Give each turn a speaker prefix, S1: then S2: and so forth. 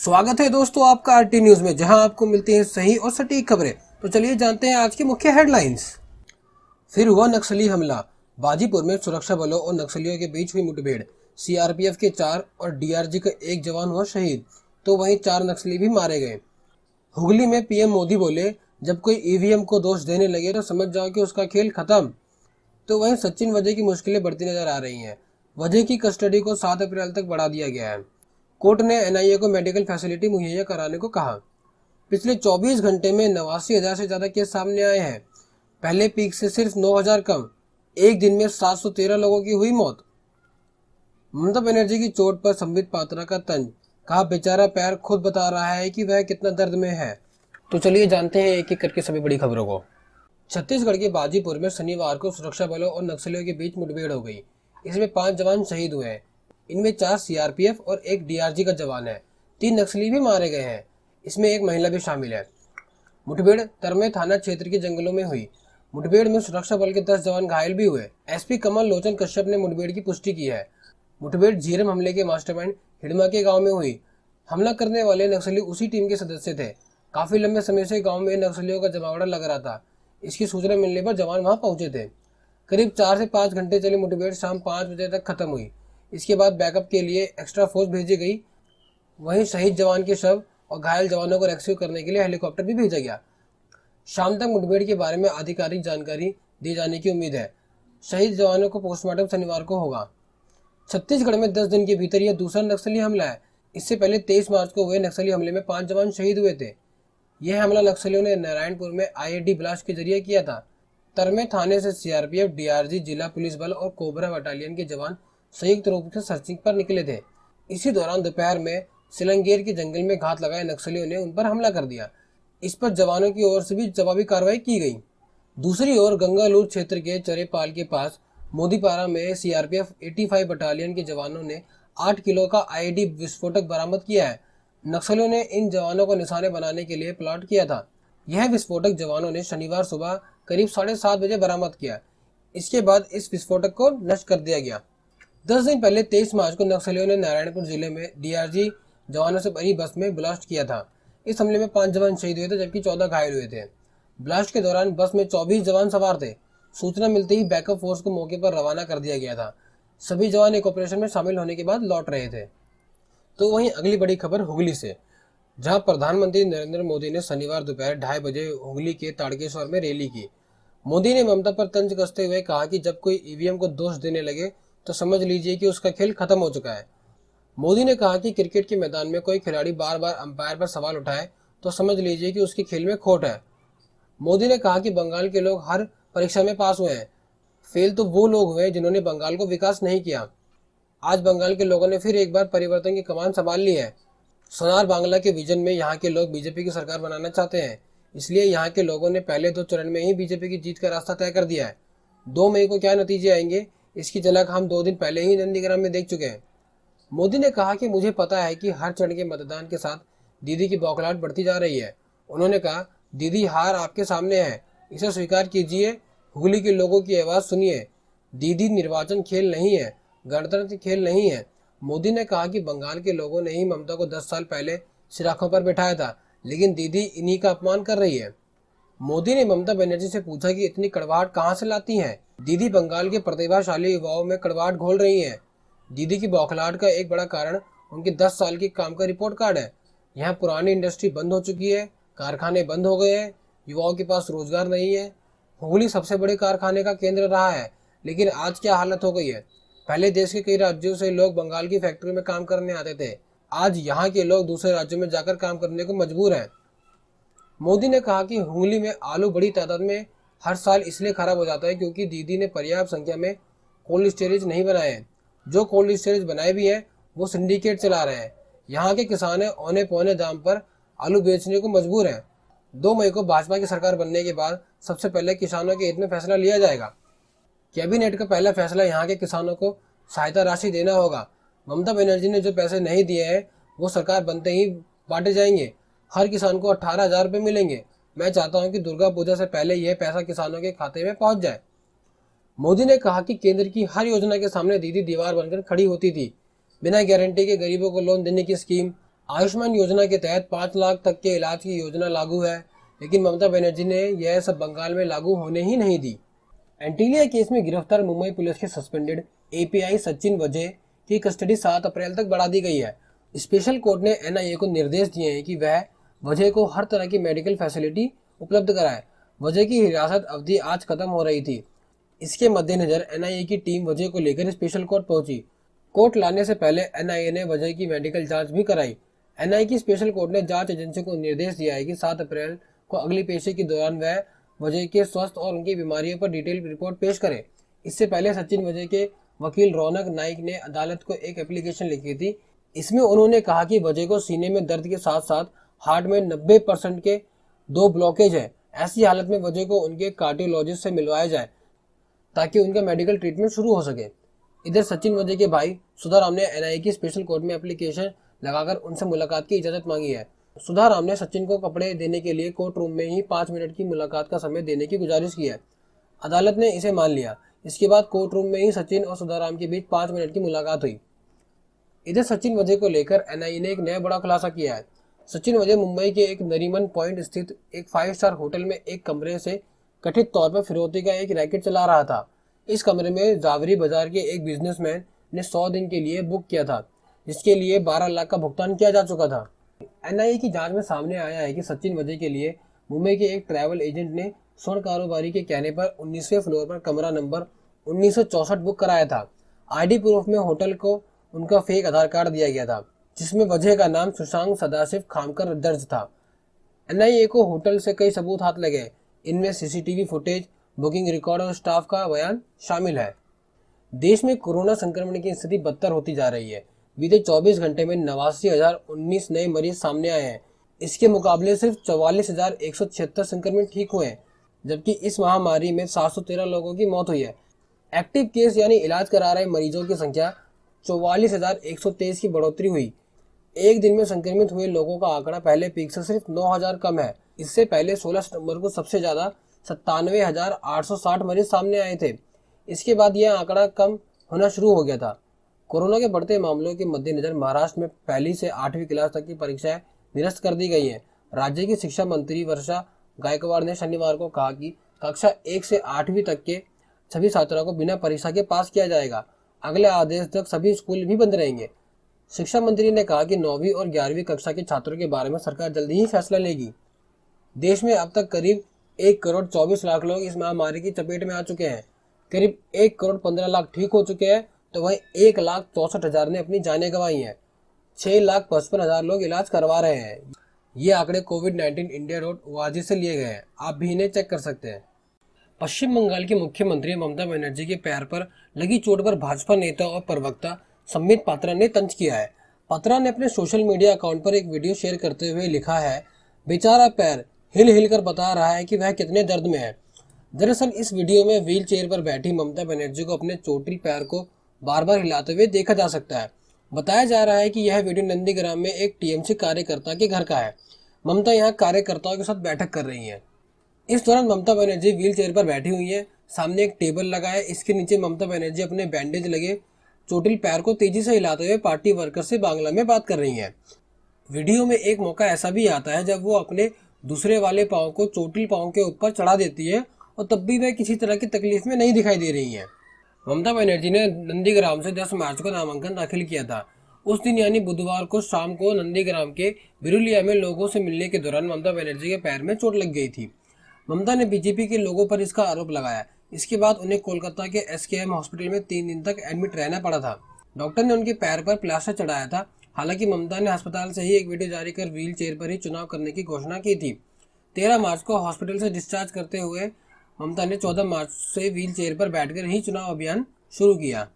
S1: स्वागत है दोस्तों आपका आरटी न्यूज में, जहां आपको मिलती हैं सही और सटीक खबरें। तो चलिए जानते हैं आज की मुख्य हेडलाइंस। फिर हुआ नक्सली हमला। बाजीपुर में सुरक्षा बलों और नक्सलियों के बीच हुई मुठभेड़। सीआरपीएफ के 4 और डीआरजी का 1 जवान हुआ शहीद, तो वहीं 4 नक्सली भी मारे गए। हुगली में पीएम मोदी बोले, जब कोई ईवीएम को दोष देने लगे तो समझ जाओ कि उसका खेल खत्म। तो वहीं सचिन वजह की मुश्किलें बढ़ती नजर आ रही हैं। वजह की कस्टडी को 7 अप्रैल तक बढ़ा दिया गया है। कोर्ट ने एनआईए को मेडिकल फैसिलिटी मुहैया कराने को कहा। पिछले 24 घंटे में 89,000 से ज्यादा केस सामने आए हैं। पहले पीक से सिर्फ 9,000 कम। एक दिन में 713 लोगों की हुई मौत। ममता बनर्जी की चोट पर संबित पात्रा का तंज। कहा, बेचारा पैर खुद बता रहा है कि वह कितना दर्द में है। तो चलिए जानते हैं एक एक करके सभी बड़ी खबरों को। छत्तीसगढ़ के बाजीपुर में शनिवार को सुरक्षा बलों और नक्सलियों के बीच मुठभेड़ हो गई। इसमें 5 जवान शहीद हुए हैं। इनमें 4 सीआरपीएफ और 1 डीआरजी का जवान है। 3 नक्सली भी मारे गए हैं। इसमें एक महिला भी शामिल है। मुठभेड़ तरमे थाना क्षेत्र के जंगलों में हुई। मुठभेड़ में सुरक्षा बल के 10 जवान घायल भी हुए। एसपी कमल लोचन कश्यप ने मुठभेड़ की पुष्टि की है। मुठभेड़ झीरम हमले के मास्टरमाइंड हिडमा के गांव में हुई। हमला करने वाले नक्सली उसी टीम के सदस्य थे। काफी लंबे समय से गांव में नक्सलियों का जमावड़ा लग रहा था। इसकी सूचना मिलने पर जवान वहां पहुंचे थे। करीब 4 से 5 घंटे चली मुठभेड़ शाम 5 बजे तक खत्म हुई। इसके बाद बैकअप के लिए एक्स्ट्रा फोर्स भेजी गई। वहीं शहीद जवान के शव और घायल जवानों को रेस्क्यू करने के लिए हेलीकॉप्टर भी भेजा गया। शाम तक मुठभेड़ के बारे में आधिकारिक जानकारी दी जाने की उम्मीद है। शहीद जवानों को पोस्टमार्टम शनिवार को होगा। छत्तीसगढ़ में 10 दिन के भीतर यह दूसरा नक्सली हमला है। इससे पहले 23 मार्च को हुए नक्सली हमले में 5 जवान शहीद हुए थे। यह हमला नक्सलियों ने नारायणपुर में आईईडी ब्लास्ट के जरिए किया था। तरमे थाने से सीआरपीएफ, डीआरजी, जिला पुलिस बल और कोबरा बटालियन के जवान संयुक्त रूप से सर्चिंग पर निकले थे। इसी दौरान दोपहर में सिलंगेर के जंगल में घात लगाए नक्सलियों ने उन पर हमला कर दिया। इस पर जवानों की ओर से भी जवाबी कार्रवाई की गई। दूसरी ओर गंगालूर क्षेत्र के चरेपाल के पास मोदीपारा में सीआरपीएफ 85 बटालियन के जवानों ने 8 किलो का आईईडी विस्फोटक बरामद किया है। नक्सलियों ने इन जवानों को निशाने बनाने के लिए प्लाट किया था। यह विस्फोटक जवानों ने शनिवार सुबह करीब 7:30 बजे बरामद किया। इसके बाद इस विस्फोटक को नष्ट कर दिया गया। 10 दिन पहले 23 मार्च को नक्सलियों ने नारायणपुर जिले में डीआरजी जवानों से भरी बस में ब्लास्ट किया था। इस हमले में 5 जवान शहीद हुए थे, जबकि 14 घायल हुए थे। ब्लास्ट के दौरान बस में 24 जवान सवार थे। सूचना मिलते ही बैकअप फोर्स को मौके पर रवाना कर दिया गया था। सभी जवान एक ऑपरेशन में शामिल होने के बाद लौट रहे थे। तो वहीं अगली बड़ी खबर हुगली से, जहां प्रधानमंत्री नरेंद्र मोदी ने शनिवार दोपहर 2:30 बजे हुगली के ताड़केश्वर में रैली की। मोदी ने ममता पर तंज कसते हुए कहा कि जब कोई ईवीएम को दोष देने लगे तो समझ लीजिए कि उसका खेल खत्म हो चुका है। मोदी ने कहा कि क्रिकेट के मैदान में कोई खिलाड़ी बार बार अंपायर पर सवाल उठाए तो समझ लीजिए कि उसके खेल में खोट है। मोदी ने कहा कि बंगाल के लोग हर परीक्षा में पास हुए हैं। फेल तो वो लोग हुए जिन्होंने बंगाल को विकास नहीं किया। आज बंगाल के लोगों ने फिर एक बार परिवर्तन की कमान संभाल ली है। सोनार बांग्ला के विजन में यहाँ के लोग बीजेपी की सरकार बनाना चाहते हैं। इसलिए यहाँ के लोगों ने पहले 2 चरण में ही बीजेपी की जीत का रास्ता तय कर दिया है। 2 मई को क्या नतीजे आएंगे, इसकी झलक हम 2 दिन पहले ही नंदीग्राम में देख चुके हैं। मोदी ने कहा कि मुझे पता है कि हर चरण के मतदान के साथ दीदी की बौखलाहट बढ़ती जा रही है। उन्होंने कहा, दीदी हार आपके सामने है, इसे स्वीकार कीजिए। हुगली के लोगों की आवाज सुनिए। दीदी निर्वाचन खेल नहीं है, गणतंत्र खेल नहीं है। मोदी ने कहा कि बंगाल के लोगों ने ही ममता को 10 साल पहले सिराखों पर बैठाया था, लेकिन दीदी इन्हीं का अपमान कर रही है। मोदी ने ममता बनर्जी से पूछा कि इतनी कड़वाहट कहां से लाती हैं। दीदी बंगाल के प्रतिभाशाली युवाओं में कड़वाहट घोल रही हैं। दीदी की बौखलाहट का एक बड़ा कारण उनकी 10 साल की काम का रिपोर्ट कार्ड है। यहाँ पुरानी इंडस्ट्री बंद हो चुकी है, कारखाने बंद हो गए हैं, युवाओं के पास रोजगार नहीं है। हुगली सबसे बड़े कारखाने का केंद्र रहा है, लेकिन आज क्या हालत हो गई है। पहले देश के कई राज्यों से लोग बंगाल की फैक्ट्री में काम करने आते थे। आज यहाँ के लोग दूसरे राज्यों में जाकर काम करने को मजबूर हैं। मोदी ने कहा कि हुगली में आलू बड़ी तादाद में हर साल इसलिए खराब हो जाता है क्योंकि दीदी ने पर्याप्त संख्या में कोल्ड स्टोरेज नहीं बनाए हैं। जो कोल्ड स्टोरेज बनाए भी हैं वो सिंडिकेट चला रहे हैं। यहाँ के किसान औने पौने दाम पर आलू बेचने को मजबूर हैं। 2 मई को भाजपा की सरकार बनने के बाद सबसे पहले किसानों के हित में फैसला लिया जाएगा। कैबिनेट का पहला फैसला यहाँ के किसानों को सहायता राशि देना होगा। ममता बनर्जी ने जो पैसे नहीं दिए हैं वो सरकार बनते ही बांटे जाएंगे। हर किसान को 18,000 रुपये मिलेंगे। मैं चाहता हूं कि दुर्गा पूजा से पहले यह पैसा किसानों के खाते में पहुंच जाए। मोदी ने कहा कि केंद्र की हर योजना के सामने दीदी दीवार बनकर खड़ी होती थी। बिना गारंटी के गरीबों को लोन देने की स्कीम, आयुष्मान योजना के तहत 5 लाख तक के इलाज की योजना लागू है, लेकिन ममता बनर्जी ने यह सब बंगाल में लागू होने ही नहीं दी। एंटीलिया केस में गिरफ्तार मुंबई पुलिस के सस्पेंडेड एपीआई सचिन वजह की कस्टडी 7 अप्रैल तक बढ़ा दी गई है। स्पेशल कोर्ट ने एनआईए को निर्देश दिए हैं कि वह वजह को हर तरह की मेडिकल फैसिलिटी उपलब्ध कराए। वजह की हिरासत अवधि आज खत्म हो रही थी। इसके मद्देनजर एनआईए की टीम वजह को लेकर स्पेशल कोर्ट पहुंची। कोर्ट लाने से पहले एनआईए ने वजह की मेडिकल जांच भी कराई। एनआईए की स्पेशल कोर्ट ने जांच एजेंसी को निर्देश दिया है कि 7 अप्रैल को अगली पेशी के दौरान वह वजह के स्वास्थ्य और उनकी बीमारियों पर डिटेल रिपोर्ट पेश करे। इससे पहले सचिन वजह के वकील रौनक नाइक ने अदालत को एक एप्लीकेशन लिखी थी। इसमें उन्होंने कहा कि वजह को सीने में दर्द के साथ साथ हार्ट में 90% के 2 ब्लॉकेज है। ऐसी हालत में वजह को उनके कार्डियोलॉजिस्ट से मिलवाया जाए ताकि उनका मेडिकल ट्रीटमेंट शुरू हो सके। इधर सचिन वजह के भाई सुधाराम ने एनआईए की स्पेशल कोर्ट में एप्लीकेशन लगाकर उनसे मुलाकात की इजाजत मांगी है। सुधाराम ने सचिन को कपड़े देने के लिए कोर्ट रूम में ही 5 मिनट की मुलाकात का समय देने की गुजारिश की है। अदालत ने इसे मान लिया। इसके बाद कोर्ट रूम में ही सचिन और सुधाराम के बीच 5 मिनट की मुलाकात हुई। इधर सचिन वजह को लेकर एनआईए ने एक नया बड़ा खुलासा किया है। सचिन वजह मुंबई के एक नरीमन पॉइंट स्थित एक 5 स्टार होटल में एक कमरे से कथित तौर पर फिरौती का एक रैकेट चला रहा था। इस कमरे में जावरी बाजार के एक बिजनेसमैन ने 100 दिन के लिए बुक किया था, जिसके लिए 12 लाख का भुगतान किया जा चुका था। एनआईए की जांच में सामने आया है कि सचिन वजह के लिए मुंबई के एक ट्रैवल एजेंट ने स्वर्ण कारोबारी के कहने पर 19वें फ्लोर पर कमरा नंबर 1964 बुक कराया था। आईडी प्रूफ में होटल को उनका फेक आधार कार्ड दिया गया था, जिसमें वजह का नाम सुशांक सदाशिव खामकर दर्ज था। एनआईए को होटल से कई सबूत हाथ लगे। इनमें सीसीटीवी फुटेज, बुकिंग रिकॉर्ड और स्टाफ का बयान शामिल है। देश में कोरोना संक्रमण की स्थिति बदतर होती जा रही है। बीते 24 घंटे में 89,019 नए मरीज सामने आए हैं। इसके मुकाबले सिर्फ 44,176 संक्रमित ठीक हुए हैं, जबकि इस महामारी में 713 लोगों की मौत हुई है। एक्टिव केस यानी इलाज करा रहे मरीजों की संख्या 44,123 की बढ़ोतरी हुई। एक दिन में संक्रमित हुए लोगों का आंकड़ा पहले पीक से सिर्फ 9,000 कम है। इससे पहले 16 सितंबर को सबसे ज्यादा 97,860 मरीज सामने आए थे। इसके बाद यह आंकड़ा कम होना शुरू हो गया था। कोरोना के बढ़ते मामलों के मद्देनजर महाराष्ट्र में 1ली से 8वीं क्लास तक की परीक्षाएं निरस्त कर दी गई हैं। राज्य की शिक्षा मंत्री वर्षा गायकवाड़ ने शनिवार को कहा कि कक्षा 1 से 8वीं तक के सभी छात्रों को बिना परीक्षा के पास किया जाएगा। अगले आदेश तक सभी स्कूल भी बंद रहेंगे। शिक्षा मंत्री ने कहा कि 9वीं और 11वीं कक्षा के छात्रों के बारे में सरकार जल्दी ही फैसला लेगी। देश में अब तक करीब 1 करोड़ 24 लाख लोग इस महामारी की चपेट में आ चुके हैं। करीब 1 करोड़ 15 लाख ठीक हो चुके हैं, तो वहीं 1,64,000 ने अपनी जानें गंवाई हैं। 6,55,000 लोग इलाज करवा रहे हैं। ये आंकड़े covid19india.org से लिए गए हैं। आप भी इन्हें चेक कर सकते हैं। पश्चिम बंगाल की मुख्यमंत्री ममता बनर्जी के पैर पर लगी चोट पर भाजपा नेता और प्रवक्ता संबित पात्रा ने तंज किया है। पात्रा ने अपने सोशल मीडिया अकाउंट पर एक वीडियो शेयर करते हुए लिखा है, बेचारा पैर हिल हिल कर बता रहा है कि वह कितने दर्द में है। दरअसल इस वीडियो में व्हील चेयर पर बैठी ममता बनर्जी को अपने चोटिल पैर को बार बार हिलाते हुए देखा जा सकता है। बताया जा रहा है कि यह वीडियो नंदीग्राम में एक टीएमसी कार्यकर्ता के घर का है। ममता यहाँ कार्यकर्ताओं के साथ बैठक कर रही है। इस दौरान ममता बनर्जी व्हील चेयर पर बैठी हुई है। सामने एक टेबल लगा है। इसके नीचे ममता बनर्जी अपने बैंडेज लगे चोटिल पैर को तेजी से हिलाते हुए पार्टी वर्कर से बांग्ला में बात कर रही है। वीडियो में एक मौका ऐसा भी आता है जब वो अपने दूसरे वाले पांव को चोटिल पांव के ऊपर चढ़ा देती है और तब भी वह किसी तरह की तकलीफ में नहीं दिखाई दे रही है। ममता बनर्जी ने नंदीग्राम से 10 मार्च को नामांकन दाखिल किया था। उस दिन यानी बुधवार को शाम को नंदीग्राम के बिरुलिया में लोगों से मिलने के दौरान ममता बनर्जी के पैर में चोट लग गई थी। ममता ने बीजेपी के लोगों पर इसका आरोप लगाया। इसके बाद उन्हें कोलकाता के एसकेएम हॉस्पिटल में 3 दिन तक एडमिट रहना पड़ा था। डॉक्टर ने उनके पैर पर प्लास्टर चढ़ाया था। हालांकि ममता ने अस्पताल से ही एक वीडियो जारी कर व्हील चेयर पर ही चुनाव करने की घोषणा की थी। 13 मार्च को हॉस्पिटल से डिस्चार्ज करते हुए ममता ने 14 मार्च से व्हील चेयर पर बैठकर ही चुनाव अभियान शुरू किया।